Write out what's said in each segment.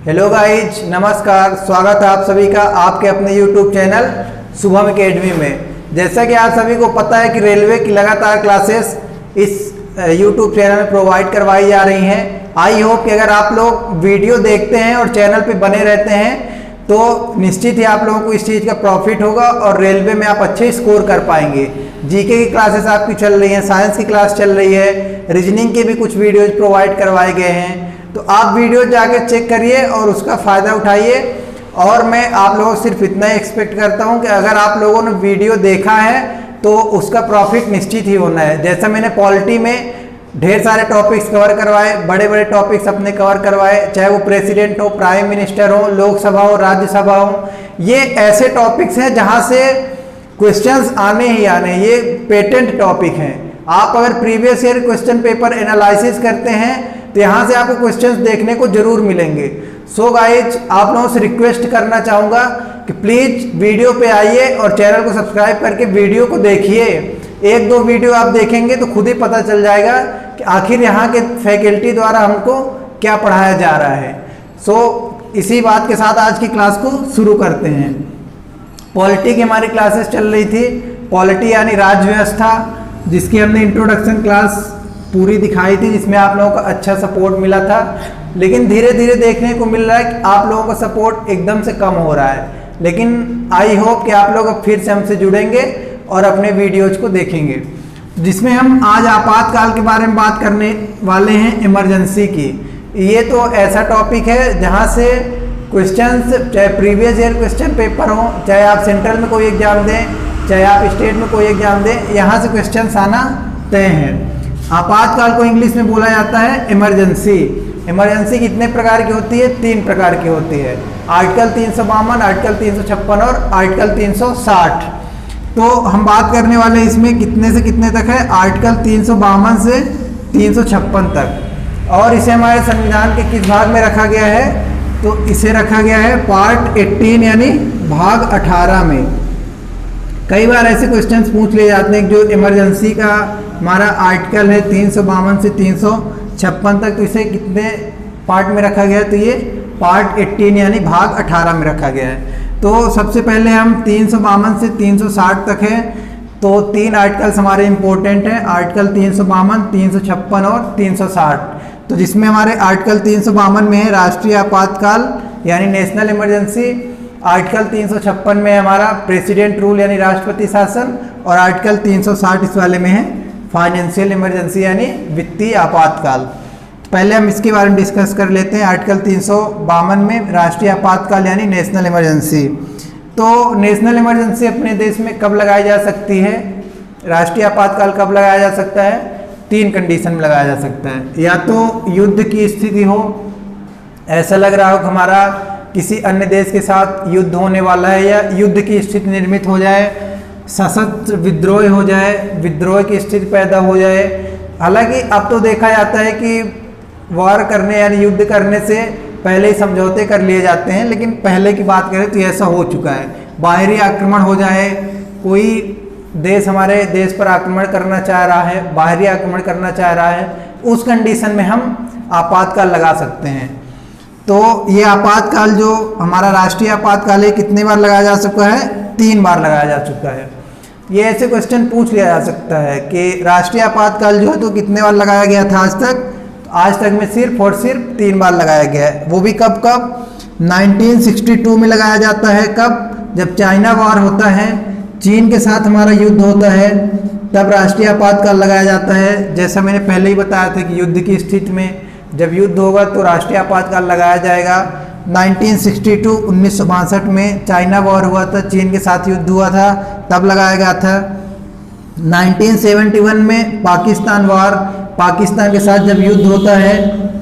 Hello guys, नमस्कार। स्वागत है आप सभी का आपके अपने यूट्यूब चैनल शुभम एकेडमी में। जैसा कि आप सभी को पता है कि रेलवे की लगातार क्लासेस इस यूट्यूब चैनल में प्रोवाइड करवाई जा रही हैं। आई होप कि अगर आप लोग वीडियो देखते हैं और चैनल पे बने रहते हैं तो निश्चित ही आप लोगों को इस चीज़ का प्रॉफिट होगा और रेलवे में आप अच्छे स्कोर कर पाएंगे। जीके की क्लासेस आपकी चल रही हैं, साइंस की क्लास चल रही है, रीजनिंग के भी कुछ वीडियोज प्रोवाइड करवाए गए हैं। तो आप वीडियो जाके चेक करिए और उसका फ़ायदा उठाइए। और मैं आप लोगों से सिर्फ इतना ही एक्सपेक्ट करता हूं कि अगर आप लोगों ने वीडियो देखा है तो उसका प्रॉफिट निश्चित ही होना है। जैसा मैंने पॉलिटी में ढेर सारे टॉपिक्स कवर करवाए, बड़े बड़े टॉपिक्स अपने कवर करवाए, चाहे वो प्रेसिडेंट हो, प्राइम मिनिस्टर हो, लोकसभा हो, राज्यसभा हो। ये ऐसे टॉपिक्स हैं जहाँ से क्वेश्चंस आने ही आने, ये पेटेंट टॉपिक हैं। आप अगर previous year question paper analysis करते हैं तो यहाँ से आपको क्वेश्चंस देखने को जरूर मिलेंगे। सो गाइज, आप लोगों से रिक्वेस्ट करना चाहूँगा कि प्लीज़ वीडियो पे आइए और चैनल को सब्सक्राइब करके वीडियो को देखिए। एक दो वीडियो आप देखेंगे तो खुद ही पता चल जाएगा कि आखिर यहाँ के फैकल्टी द्वारा हमको क्या पढ़ाया जा रहा है। सो इसी बात के साथ आज की क्लास को शुरू करते हैं। पॉलिटी की हमारी क्लासेस चल रही थी। पॉलिटी यानी राज्य व्यवस्था, जिसकी हमने इंट्रोडक्शन क्लास पूरी दिखाई थी, जिसमें आप लोगों का अच्छा सपोर्ट मिला था। लेकिन धीरे धीरे देखने को मिल रहा है कि आप लोगों का सपोर्ट एकदम से कम हो रहा है। लेकिन आई होप कि आप लोग अब फिर से हमसे जुड़ेंगे और अपने वीडियोज को देखेंगे, जिसमें हम आज आपातकाल के बारे में बात करने वाले हैं, इमरजेंसी की। ये तो ऐसा टॉपिक है जहाँ से क्वेश्चंस, चाहे प्रीवियस ईयर क्वेश्चन पेपर हो, चाहे आप सेंट्रल में कोई एग्जाम दें, चाहे आप स्टेट में कोई एग्जाम दें, यहाँ से क्वेश्चन आना तय है। आपातकाल को इंग्लिश में बोला जाता है इमरजेंसी। इमरजेंसी कितने प्रकार की होती है? 3 प्रकार की होती है। आर्टिकल 352, आर्टिकल 356 और आर्टिकल 360। तो हम बात करने वाले इसमें कितने से कितने तक है? आर्टिकल 352 से 356 तक। और इसे हमारे संविधान के किस भाग में रखा गया है? तो इसे रखा गया है पार्ट 18 यानी भाग 18 में। कई बार ऐसे क्वेश्चंस पूछ लिए जाते हैं जो इमरजेंसी का हमारा आर्टिकल है 352 से 356 तक, तो इसे कितने पार्ट में रखा गया है? तो ये पार्ट 18 यानी भाग 18 में रखा गया है। तो सबसे पहले हम 352 से 360 तक है। तो 3 आर्टिकल्स हमारे इंपॉर्टेंट हैं, आर्टिकल 352, 356 और 360। तो जिसमें हमारे आर्टिकल 352 में है राष्ट्रीय आपातकाल यानी नेशनल इमरजेंसी। आर्टिकल 356 में हमारा प्रेसिडेंट रूल यानी राष्ट्रपति शासन। और आर्टिकल 360 इस वाले में है फाइनेंशियल इमरजेंसी यानी वित्तीय आपातकाल। तो पहले हम इसके बारे में डिस्कस कर लेते हैं। आर्टिकल 352 में राष्ट्रीय आपातकाल यानी नेशनल इमरजेंसी। तो नेशनल इमरजेंसी अपने देश में कब लगाई जा सकती है? राष्ट्रीय आपातकाल कब लगाया जा सकता है? 3 कंडीशन में लगाया जा सकता है। या तो युद्ध की स्थिति हो, ऐसा लग रहा हो कि हमारा किसी अन्य देश के साथ युद्ध होने वाला है, या युद्ध की स्थिति निर्मित हो जाए, सशस्त्र विद्रोह हो जाए, विद्रोह की स्थिति पैदा हो जाए। हालांकि अब तो देखा जाता है कि वॉर करने यानी युद्ध करने से पहले ही समझौते कर लिए जाते हैं, लेकिन पहले की बात करें तो ऐसा हो चुका है। बाहरी आक्रमण हो जाए, कोई देश हमारे देश पर आक्रमण करना चाह रहा है, बाहरी आक्रमण करना चाह रहा है, उस कंडीशन में हम आपातकाल लगा सकते हैं। तो ये आपातकाल जो हमारा राष्ट्रीय आपातकाल है, कितने बार लगाया जा चुका है? 3 बार लगाया जा चुका है। ये ऐसे क्वेश्चन पूछ लिया जा सकता है कि राष्ट्रीय आपातकाल जो है तो कितने बार लगाया गया था आज तक? तो आज तक में सिर्फ और सिर्फ 3 बार लगाया गया है। वो भी कब कब? 1962 में लगाया जाता है। कब? जब चाइना वॉर होता है, चीन के साथ हमारा युद्ध होता है, तब राष्ट्रीय आपातकाल लगाया जाता है। जैसा मैंने पहले ही बताया था कि युद्ध की स्थिति में जब युद्ध होगा तो राष्ट्रीय आपातकाल लगाया जाएगा। 1962 1962 में चाइना वॉर हुआ था, चीन के साथ युद्ध हुआ था, तब लगाया गया था। 1971 में पाकिस्तान वॉर, पाकिस्तान के साथ जब युद्ध होता है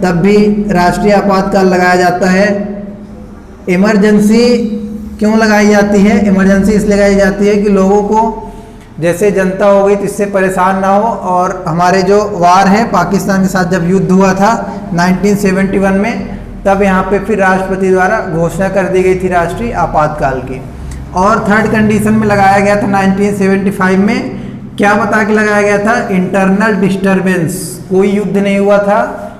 तब भी राष्ट्रीय आपातकाल लगाया जाता है। इमरजेंसी क्यों लगाई जाती है? इमरजेंसी इसलिए लगाई जाती है कि लोगों को, जैसे जनता हो गई तो इससे परेशान ना हो, और हमारे जो वार है पाकिस्तान के साथ जब युद्ध हुआ था 1971 में, तब यहाँ पे फिर राष्ट्रपति द्वारा घोषणा कर दी गई थी राष्ट्रीय आपातकाल की। और 3rd कंडीशन में लगाया गया था 1975 में। क्या बता के लगाया गया था? Internal disturbance. कोई युद्ध नहीं हुआ था,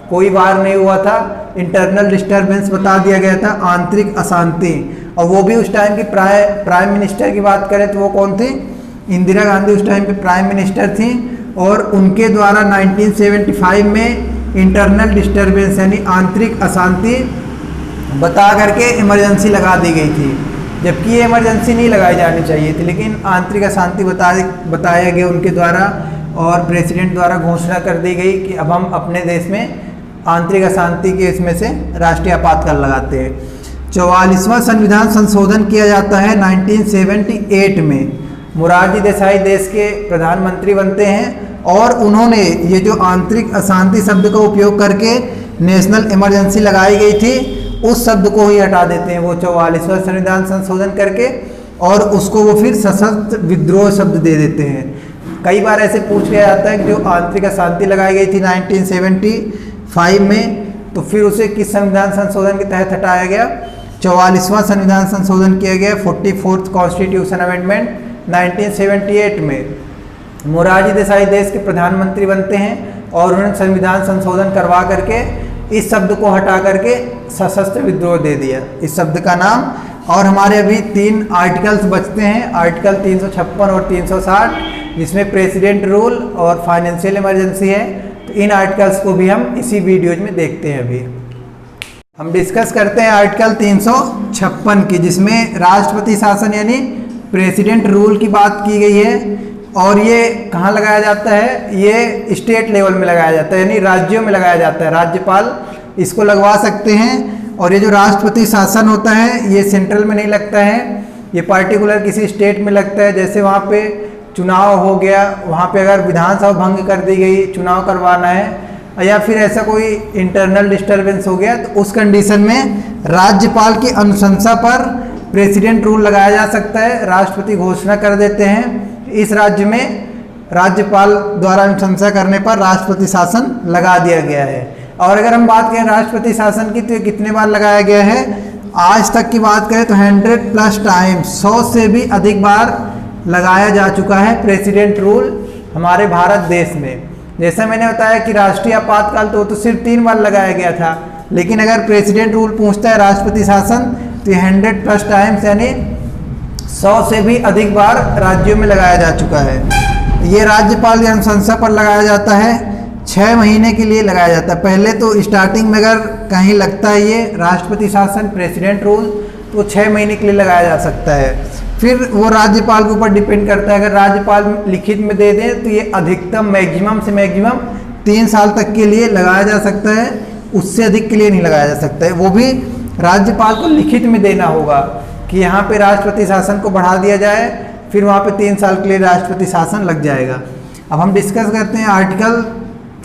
कोई वार नहीं हुआ था, इंटरनल डिस्टर्बेंस बता दिया गया था, आंतरिक अशांति। और वो भी उस टाइम की प्राइम मिनिस्टर की बात करें तो वो कौन थी? इंदिरा गांधी उस टाइम पे प्राइम मिनिस्टर थी, और उनके द्वारा 1975 में इंटरनल डिस्टर्बेंस यानी आंतरिक अशांति बता करके इमरजेंसी लगा दी गई थी, जबकि ये इमरजेंसी नहीं लगाई जानी चाहिए थी, लेकिन आंतरिक अशांति बताया गया उनके द्वारा, और प्रेसिडेंट द्वारा घोषणा कर दी गई कि अब हम अपने देश में आंतरिक अशांति के इसमें से राष्ट्रीय आपातकाल लगाते हैं। 44वां संविधान संशोधन किया जाता है 1978 में। मोरारजी देसाई देश के प्रधानमंत्री बनते हैं, और उन्होंने ये जो आंतरिक अशांति शब्द का उपयोग करके नेशनल इमरजेंसी लगाई गई थी, उस शब्द को ही हटा देते हैं वो 44वां संविधान संशोधन करके, और उसको वो फिर सशस्त्र विद्रोह शब्द दे देते हैं। कई बार ऐसे पूछ लिया जाता है कि जो आंतरिक अशांति लगाई गई थी 1975 में, तो फिर उसे किस संविधान संशोधन के तहत हटाया गया? 44वां संविधान संशोधन किया गया, 44th कॉन्स्टिट्यूशन अमेंडमेंट 1978 में। मोरारजी देसाई देश के प्रधानमंत्री बनते हैं, और उन्होंने संविधान संशोधन करवा करके इस शब्द को हटा करके सशस्त्र विद्रोह दे दिया इस शब्द का नाम। और हमारे अभी 3 आर्टिकल्स बचते हैं, आर्टिकल 356 और 360, जिसमें प्रेसिडेंट रूल और फाइनेंशियल इमरजेंसी है। तो इन आर्टिकल्स को भी हम इसी वीडियो में देखते हैं। अभी हम डिस्कस करते हैं आर्टिकल 356 की, जिसमें राष्ट्रपति शासन यानी प्रेसिडेंट रूल की बात की गई है। और ये कहाँ लगाया जाता है? ये स्टेट लेवल में लगाया जाता है, यानी राज्यों में लगाया जाता है। राज्यपाल इसको लगवा सकते हैं। और ये जो राष्ट्रपति शासन होता है, ये सेंट्रल में नहीं लगता है, ये पार्टिकुलर किसी स्टेट में लगता है। जैसे वहाँ पे चुनाव हो गया, वहाँ पे अगर विधानसभा भंग कर दी गई, चुनाव करवाना है, या फिर ऐसा कोई इंटरनल डिस्टर्बेंस हो गया, तो उस कंडीशन में राज्यपाल की अनुशंसा पर प्रेसिडेंट रूल लगाया जा सकता है। राष्ट्रपति घोषणा कर देते हैं, इस राज्य में राज्यपाल द्वारा अनुशंसा करने पर राष्ट्रपति शासन लगा दिया गया है। और अगर हम बात करें राष्ट्रपति शासन की, तो ये कितने बार लगाया गया है? आज तक की बात करें तो 100+ टाइम्स, 100 से भी अधिक बार लगाया जा चुका है प्रेसिडेंट रूल हमारे भारत देश में। जैसा मैंने बताया कि राष्ट्रीय आपातकाल तो सिर्फ 3 बार लगाया गया था, लेकिन अगर प्रेसिडेंट रूल पूछता है राष्ट्रपति शासन, तो 100+ टाइम्स यानी 100 से भी अधिक बार राज्यों में लगाया जा चुका है। ये राज्यपाल की अनुशंसा पर लगाया जाता है, 6 महीने के लिए लगाया जाता है। पहले तो स्टार्टिंग में अगर कहीं लगता है ये राष्ट्रपति शासन प्रेसिडेंट रूल, तो 6 महीने के लिए लगाया जा सकता है। फिर वो राज्यपाल के ऊपर डिपेंड करता है। अगर राज्यपाल लिखित में दे दें तो ये अधिकतम मैक्सिमम से मैक्सिमम 3 साल तक के लिए लगाया जा सकता है, उससे अधिक के लिए नहीं लगाया जा सकता है। वो भी राज्यपाल को लिखित में देना होगा कि यहाँ पे राष्ट्रपति शासन को बढ़ा दिया जाए, फिर वहाँ पे 3 साल के लिए राष्ट्रपति शासन लग जाएगा। अब हम डिस्कस करते हैं आर्टिकल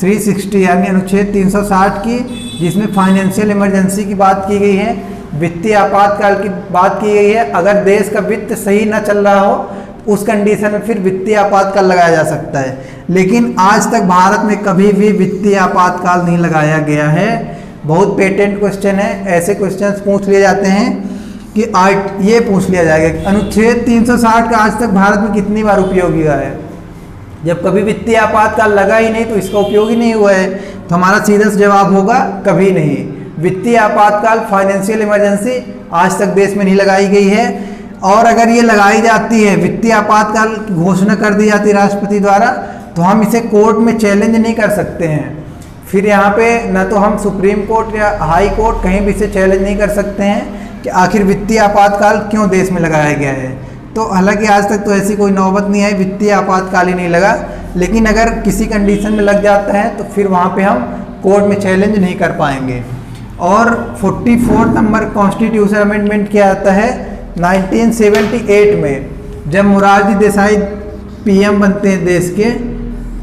360 यानी अनुच्छेद 360 की, जिसमें फाइनेंशियल इमरजेंसी की बात की गई है, वित्तीय आपातकाल की बात की गई है। अगर देश का वित्त सही न चल रहा हो, उस कंडीशन में फिर वित्तीय आपातकाल लगाया जा सकता है। लेकिन आज तक भारत में कभी भी वित्तीय आपातकाल नहीं लगाया गया है। बहुत पेटेंट क्वेश्चन है, ऐसे क्वेश्चंस पूछ लिए जाते हैं कि ये पूछ लिया जाएगा, अनुच्छेद 360 का आज तक भारत में कितनी बार उपयोग हुआ है? जब कभी वित्तीय आपातकाल लगा ही नहीं तो इसका उपयोग ही नहीं हुआ है। तो हमारा सीधा जवाब होगा कभी नहीं। वित्तीय आपातकाल फाइनेंशियल इमरजेंसी आज तक देश में नहीं लगाई गई है। और अगर ये लगाई जाती है, वित्तीय आपातकाल की घोषणा कर दी जाती है राष्ट्रपति द्वारा, तो हम इसे कोर्ट में चैलेंज नहीं कर सकते हैं। फिर यहाँ पे न तो हम सुप्रीम कोर्ट या हाई कोर्ट कहीं भी इसे चैलेंज नहीं कर सकते हैं कि आखिर वित्तीय आपातकाल क्यों देश में लगाया गया है। तो हालांकि आज तक तो ऐसी कोई नौबत नहीं आई, वित्तीय आपातकाल ही नहीं लगा। लेकिन अगर किसी कंडीशन में लग जाता है तो फिर वहाँ पे हम कोर्ट में चैलेंज नहीं कर पाएंगे। और 44 नंबर कॉन्स्टिट्यूशन अमेंडमेंट किया जाता है 1978 में, जब मोरारजी देसाई पीएम बनते हैं देश के,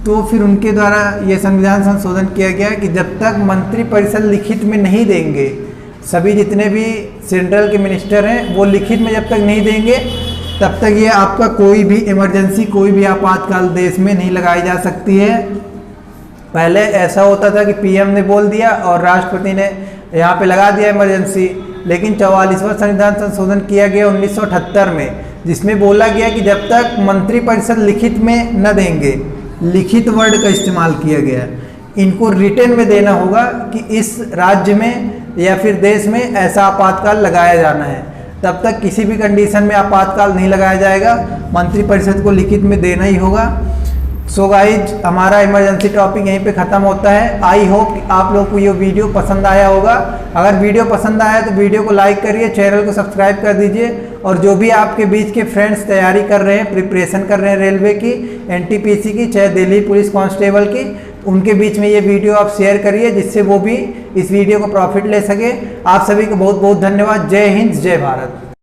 तो फिर उनके द्वारा ये संविधान संशोधन किया गया कि जब तक मंत्रिपरिषद लिखित में नहीं देंगे, सभी जितने भी सेंट्रल के मिनिस्टर हैं वो लिखित में जब तक नहीं देंगे, तब तक ये आपका कोई भी इमरजेंसी, कोई भी आपातकाल देश में नहीं लगाई जा सकती है। पहले ऐसा होता था कि पीएम ने बोल दिया और राष्ट्रपति ने यहाँ पे लगा दिया इमरजेंसी। लेकिन 44वां संविधान संशोधन किया गया 1978 में, जिसमें बोला गया कि जब तक मंत्रिपरिषद लिखित में न देंगे, लिखित वर्ड का इस्तेमाल किया गया, इनको रिटन में देना होगा कि इस राज्य में या फिर देश में ऐसा आपातकाल लगाया जाना है। तब तक किसी भी कंडीशन में आपातकाल नहीं लगाया जाएगा, मंत्रिपरिषद को लिखित में देना ही होगा। सो गाइज, हमारा इमरजेंसी टॉपिक यहीं पे ख़त्म होता है। आई होप कि आप लोग को ये वीडियो पसंद आया होगा। अगर वीडियो पसंद आया तो वीडियो को लाइक करिए, चैनल को सब्सक्राइब कर दीजिए। और जो भी आपके बीच के फ्रेंड्स तैयारी कर रहे हैं, प्रिपरेशन कर रहे हैं रेलवे की, एनटीपीसी की, चाहे दिल्ली पुलिस कांस्टेबल की, उनके बीच में ये वीडियो आप शेयर करिए, जिससे वो भी इस वीडियो को प्रॉफिट ले सके। आप सभी को बहुत बहुत धन्यवाद। जय हिंद, जय भारत।